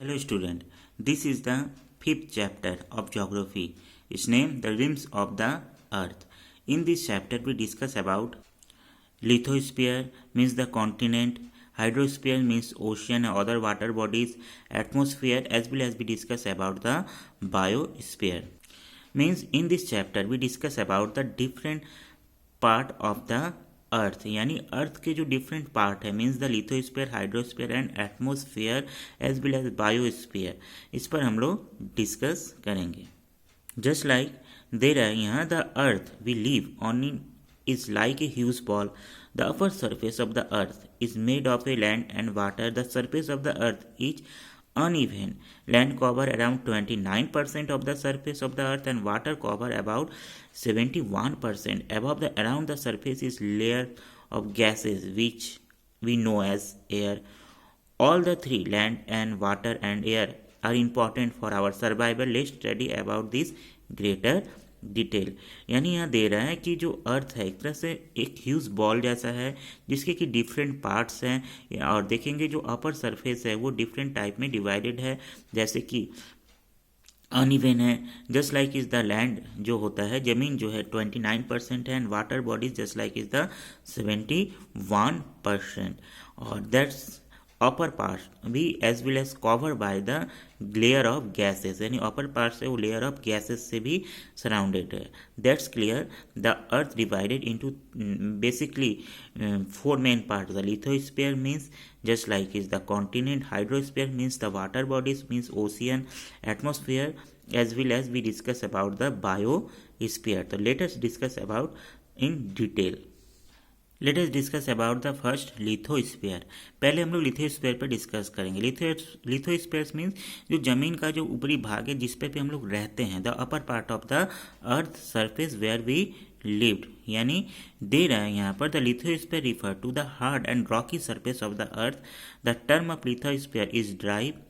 Hello student, this is the fifth chapter of geography. Its name the rims of the earth. In this chapter we discuss about lithosphere means the continent, hydrosphere means ocean and other water bodies, atmosphere as well as we discuss about the biosphere. Means in this chapter we discuss about the different part of the अर्थ यानी earth के जो different part है means the lithosphere hydrosphere and atmosphere as well as biosphere इस पर हम लोग discuss करेंगे just like there are यहाँ the earth we live on is like a huge ball. The upper surface of the earth is made of a land and water. The surface of the earth is uneven. Land cover around 29% of the surface of the earth and water cover about 71%. Above the around the surface is layer of gases which we know as air. All the three, land and water and air, are important for our survival. Let's study about this greater detail यानी यहाँ दे रहा है कि जो अर्थ है एक तरह से एक ह्यूज बॉल जैसा है जिसके कि डिफरेंट पार्ट्स हैं और देखेंगे जो अपर सरफेस है वो डिफरेंट टाइप में डिवाइडेड है जैसे कि अनइवन है just like is the land जो होता है ज़मीन जो है 29% है and water bodies just like is the 71% और that's upper part we as well as covered by the layer of gases यानी upper part से वो layer of gases से भी surrounded है that's clear the earth divided into basically four main parts the lithosphere means just like is the continent hydrosphere means the water bodies means ocean atmosphere as well as we discuss about the biosphere so let us discuss about in detail late us discuss about the first lithosphere पहले हम लोग lithosphere पर discuss करेंगे lithosphere means जो ज़मीन का जो ऊपरी भाग है जिस पे हम लोग रहते हैं the upper part of the earth surface where we lived यानी दे रहा है यहाँ पर the lithosphere refer to the hard and rocky surface of the earth the term of lithosphere is drive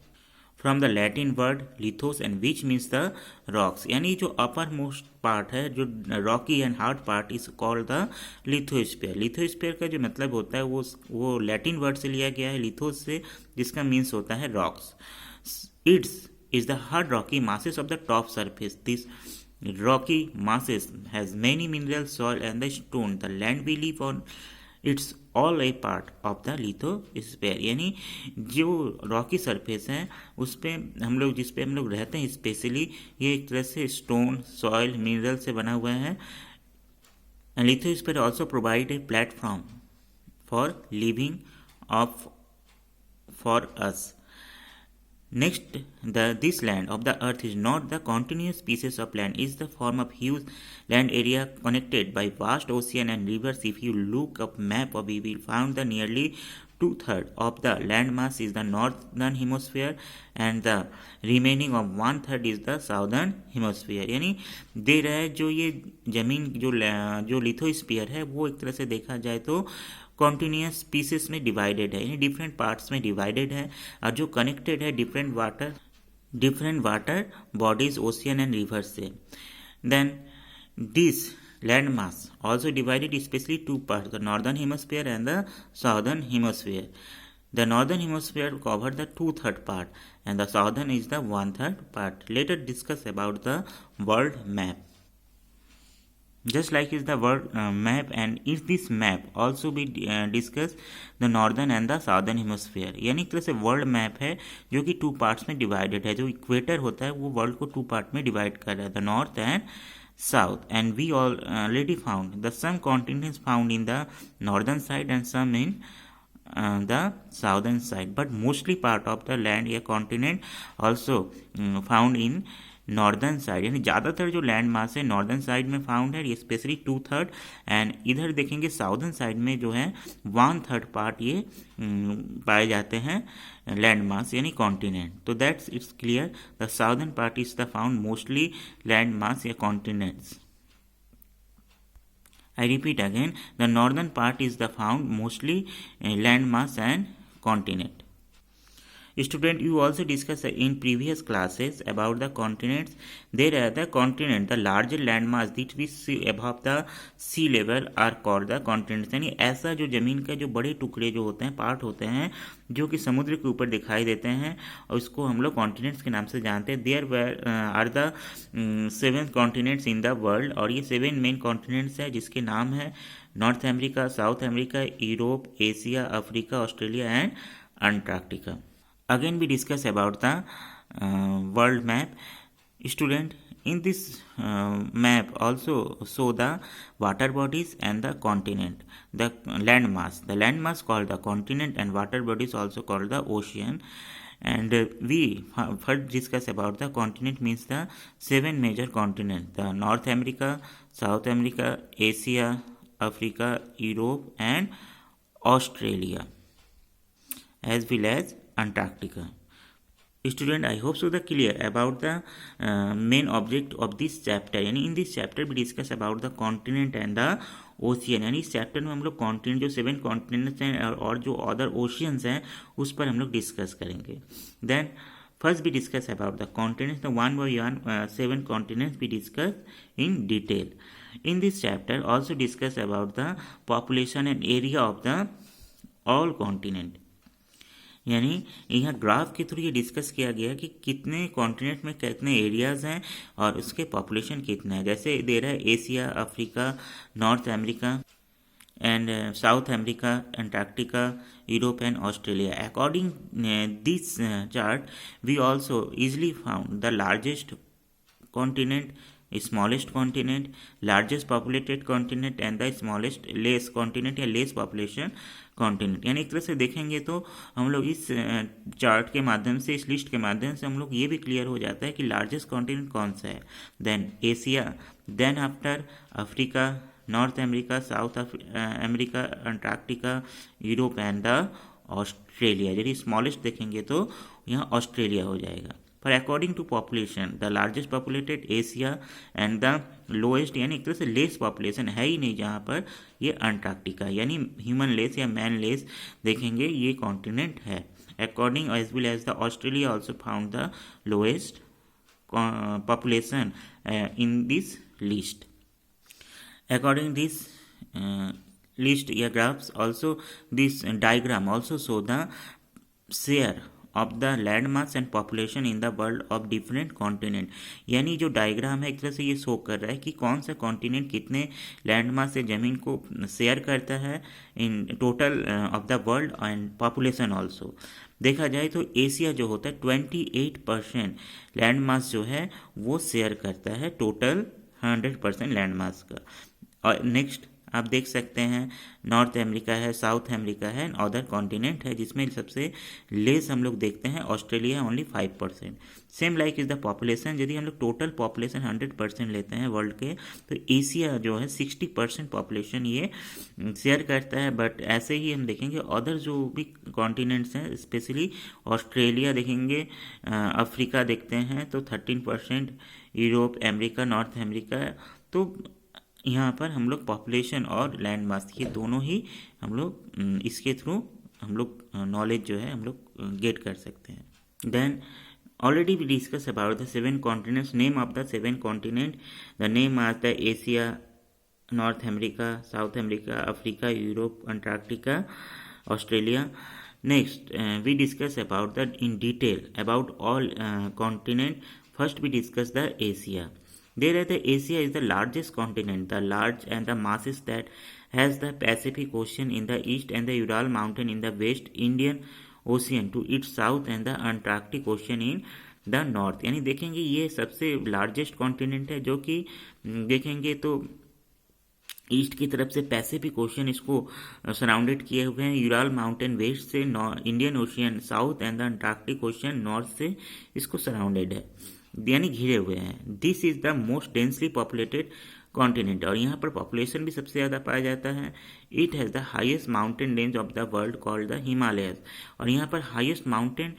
from the Latin word lithos and which means the rocks यानी जो upper most part है जो rocky and hard part is called the lithosphere lithosphere का जो मतलब होता है वो लैटिन वर्ड से लिया गया है लिथोस से जिसका मीन्स होता है rocks it's is the hard Rocky masses of the top surface this rocky masses has many minerals soil and the stone the land we live on it's all A part of the lithosphere यानी जो Rocky surface है उस पर हम लोग जिस पे हम लोग रहते हैं स्पेशली ये एक तरह से स्टोन सॉइल मिनरल से बना हुआ है lithosphere also provide a platform for living of for us Next, this land of the earth is not the continuous pieces of land, is the form of huge land area connected by vast ocean and rivers. If you look up map, we will find the nearly 2/3 of the land mass is the northern hemisphere and the remaining of 1/3 is the southern hemisphere. यानी दे रहा है जो ये जमीन जो lithosphere है वो एक तरह से देखा जाए तो कॉन्टीन्यूस पीसेस में डिवाइडेड है यानी डिफरेंट पार्ट्स में डिवाइडेड है और जो कनेक्टेड है different water bodies ocean and river से then this land mass also divided specially two part the northern hemisphere and the southern hemisphere the northern hemisphere cover the 2/3 part and the southern is the 1/3 part let us discuss about the world map just like is the world map and is this map also be discuss the northern and the southern hemisphere यानी एक तरह से world map है जो कि two parts में divided है जो इक्वेटर होता है वो वर्ल्ड को टू पार्ट में डिवाइड कर रहा है the north and south and we already found the some continents found in the northern side and some in the southern side but mostly part of the land या continent also found in northern side यानी ज़्यादातर जो land mass है northern side में found है ये specially 2/3 and इधर देखेंगे साउदर्न साइड में जो है 1/3 पार्ट ये पाए जाते हैं लैंड मास यानी कॉन्टिनेंट तो that's it's clear the southern part is the found mostly land mass या continents I repeat again the northern part is the found mostly land mass and continent Student, you also discussed in previous classes about the continents. There are the continent, the larger landmass which we see above the sea level are called the continents. यानी ऐसा जो जमीन का जो बड़े टुकड़े जो होते हैं, पार्ट होते हैं, जो कि समुद्र के ऊपर दिखाई देते हैं, और उसको हम लोग कॉन्टिनेंट्स के नाम से जानते हैं. There are the 7 continents in the world, और ये 7 मेन कॉन्टिनेंट्स हैं जिसके नाम है north America, south America, Europe, Asia, Africa, Australia and Antarctica. Again we discuss about the world map. Student, in this map also show the water bodies and the continent, the land mass called the continent, and water bodies also called the ocean. And we first discuss about the continent, means the 7 major continents: the North America, South America, Asia, Africa, Europe and Australia, as well as Antarctica. Student, I hope so the clear about the main object of this chapter. यानी in this chapter we discuss about the continent and the ocean. यानी इस chapter में हम लोग continent, जो 7 continents हैं और जो अदर ओशियंस हैं, उस पर हम लोग डिस्कस करेंगे. Then first we discuss about the continents. The one by one 7 continents we discuss in detail. In this chapter also discuss about the population and area of the all continent. यानी यहाँ graph के through ये discuss किया गया कि कितने continent में कितने एरियाज़ हैं और उसके पॉपुलेशन कितना है. जैसे दे रहा है Asia, Africa, north America and south America, Antarctica, Europe and Australia. According this chart we also easily found the largest continent, smallest continent, largest populated continent and the smallest less continent या less population continent. यानी एक तरह से देखेंगे तो हम लोग इस चार्ट के माध्यम से, इस लिस्ट के माध्यम से हम लोग ये भी क्लियर हो जाता है कि लार्जेस्ट कॉन्टिनेंट कौन सा है. Then Asia, then after Africa, north America, south America, Antarctica, Europe and the Australia. यदि स्मॉलेस्ट देखेंगे तो यहाँ ऑस्ट्रेलिया हो जाएगा. पर according to population the largest populated Asia and the lowest, यानी एक तरह से लेस पॉपुलेशन है ही नहीं जहाँ पर, ये अंटार्कटिका, यानी ह्यूमन लेस या मैन लेस देखेंगे ये कॉन्टिनेंट है. According as well as the Australia also found the lowest population in this list. According this list या graphs also, this diagram also show the share of the land mass and population in the world of different continent. यानी जो diagram है एक तरह से ये show कर रहा है कि कौन सा कॉन्टिनेंट कितने लैंड मास से ज़मीन को शेयर करता है in total of the world and population also. देखा जाए तो एशिया जो होता है 28% लैंड मास जो है वो शेयर करता है टोटल 100% लैंड मास का. और नेक्स्ट आप देख सकते हैं नॉर्थ अमेरिका है, साउथ अमेरिका है, अदर कॉन्टिनेंट है जिसमें सबसे लेस हम लोग देखते हैं Australia, only 5%. Same like is the population. यदि हम लोग टोटल पॉपुलेशन 100% लेते हैं वर्ल्ड के तो एशिया जो है 60% पॉपुलेशन ये शेयर करता है. बट ऐसे ही हम देखेंगे अदर जो भी कॉन्टिनेंट्स हैं, स्पेशली ऑस्ट्रेलिया देखेंगे, अफ्रीका देखते हैं तो 13%, यूरोप, अमेरिका, नॉर्थ अमेरिका. तो यहाँ पर हम लोग पॉपुलेशन और लैंड मास ये दोनों ही हम लोग इसके थ्रू हम लोग नॉलेज जो है हम लोग गेट कर सकते हैं. Then already we discuss about the 7 continents. Name of the 7 continent, the name are the Asia, north America, south America, Africa, Europe, Antarctica, Australia. Next we discuss about the in detail about all continent. First we discuss the Asia. There the Asia is the largest continent, the large and the masses that has the Pacific Ocean in the east and the Ural Mountain in the west, Indian Ocean to its south and the Antarctic Ocean in the north. यानी देखेंगे ये सबसे largest continent है जो कि देखेंगे तो east की तरफ से पैसिफिक ओशियन इसको सराउंडेड किए हुए हैं, यूराल माउंटेन वेस्ट से, Indian ocean south and the Antarctic ocean north से इसको सराउंडेड है, यानी घिरे हुए हैं. This is the most densely populated continent. और यहाँ पर पॉपुलेशन भी सबसे ज़्यादा पाया जाता है. It has the highest mountain range of the world called the Himalayas. और यहाँ पर हाईएस्ट माउंटेन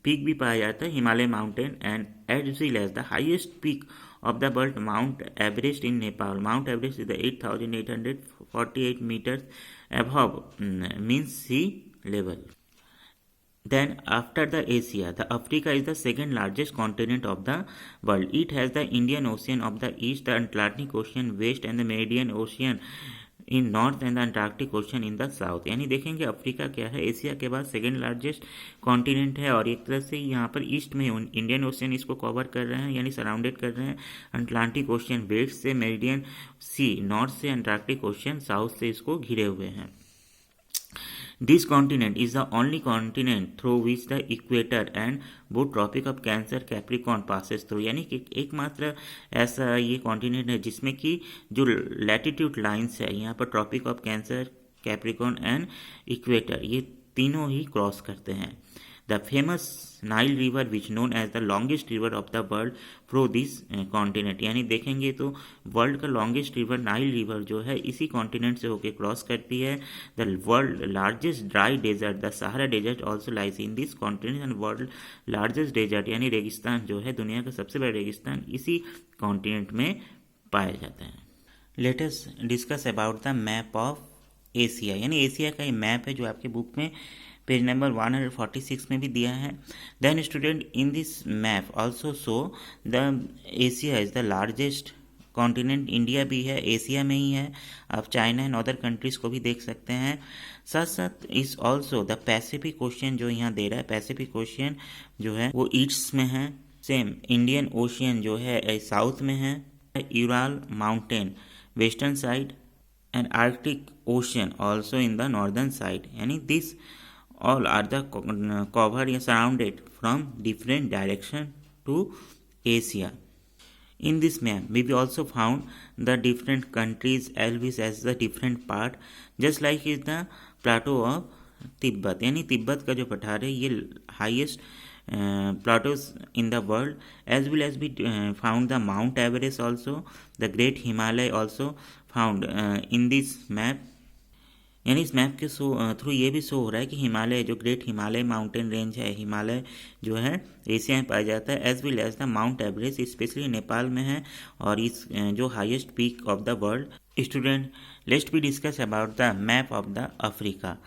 पीक भी पाया जाता है, Himalaya mountain. And as well as the highest peak of the world, Mount Everest in Nepal. Mount Everest is the 8,848 meters above mean sea level. Then after the Asia, the Africa is the second largest continent of the world. It has the Indian Ocean of the east, the Atlantic Ocean west and the Mediterranean Ocean in north and the Antarctic ocean in the south. यानी देखेंगे Africa क्या है, Asia के बाद second largest continent है और एक तरह से यहाँ पर ईस्ट में इंडियन ओशन इसको कवर कर रहे हैं यानी सराउंडेड कर रहे हैं, अटलांटिक ओशन वेस्ट से, मेरिडियन सी नॉर्थ से, अंटार्कटिक ओशन साउथ से इसको घिरे हुए हैं। This continent is the only continent through which the equator and both Tropic of Cancer Capricorn passes through। यानी कि एकमात्र ऐसा ये कॉन्टिनेंट है जिसमें कि जो लैटिट्यूड लाइन्स है यहाँ पर tropic of cancer, Capricorn and equator ये तीनों ही क्रॉस करते हैं। The famous Nile river which known as the longest river of the world from this continent. यानी देखेंगे तो वर्ल्ड का लॉन्गेस्ट रिवर नाइल रिवर जो है इसी कॉन्टिनेंट से होकर क्रॉस करती है। The world largest dry desert the Sahara desert also lies in this continent and world largest desert यानी रेगिस्तान जो है दुनिया का सबसे बड़ा रेगिस्तान इसी कॉन्टिनेंट में पाया जाता है। Late us discuss about the map of Asia. यानी एशिया का ये मैप है जो आपके बुक में पेज नंबर 146 में भी दिया है। Then student in this map also show the Asia is the largest continent. India भी है, एशिया में ही है। आप चाइना एंड अदर कंट्रीज को भी देख सकते हैं। साथ साथ is also the Pacific ocean जो यहाँ दे रहा है, पैसिफिक ओशियन जो है वो ईस्ट में है। सेम इंडियन ओशियन जो है साउथ में है। Ural mountain western side and Arctic ocean also in the northern side. यानी this all are the covered or surrounded from different direction to Asia. In this map we also found the different countries always as the different part, just like is the plateau of Tibet. यानी तिब्बत का जो पठार है ये highest plateaus in the world, as well as we found the Mount Everest also, the Great Himalaya also found in this map। यानी इस map के through ये भी शो हो रहा है कि हिमालय जो ग्रेट हिमालय माउंटेन रेंज है, हिमालय जो है एशिया में पाया जाता है, as well as the Mount Everest specially Nepal में है और इस जो highest peak of the world. Student let's be discuss about the map of the Africa.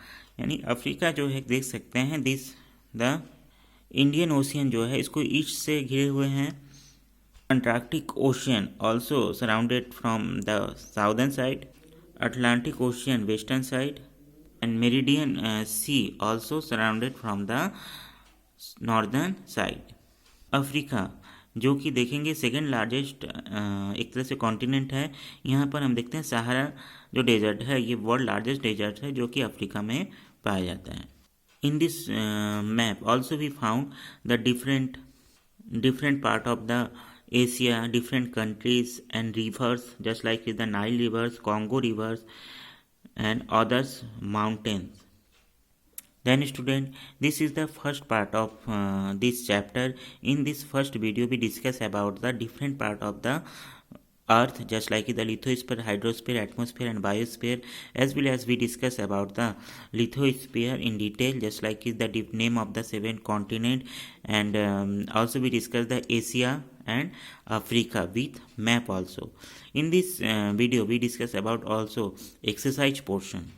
यानी अफ्रीका जो है देख सकते हैं दिस द इंडियन ओशियन जो है इसको ईस्ट से घिरे हुए हैं। Antarctic ocean also surrounded from the southern side, Atlantic Ocean western side and Meridian Sea also surrounded from the northern side। Africa जो कि देखेंगे सेकेंड लार्जेस्ट एक तरह से कॉन्टिनेंट है। यहाँ पर हम देखते हैं सहारा जो डेजर्ट है ये वर्ल्ड लार्जेस्ट डेजर्ट है जो कि अफ्रीका में पाया जाता है। In this map also we found the different part of the Asia, different countries and rivers, just like the Nile rivers, Congo rivers and others mountains। Then student, this is the first part of this chapter। In this first video we discuss about the different part of the earth, just like the lithosphere, hydrosphere, atmosphere and biosphere, as well as we discuss about the lithosphere in detail, just like the name of the 7 continent and also we discuss the Asia and Africa with map also। In this video we discuss about also exercise portion।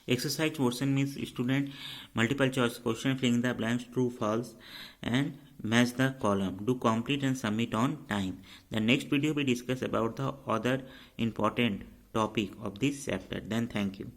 Exercise portion means student multiple choice question, filling the blanks true false and match the column, do complete and submit on time। The next video we discuss about the other important topic of this chapter। Then thank you।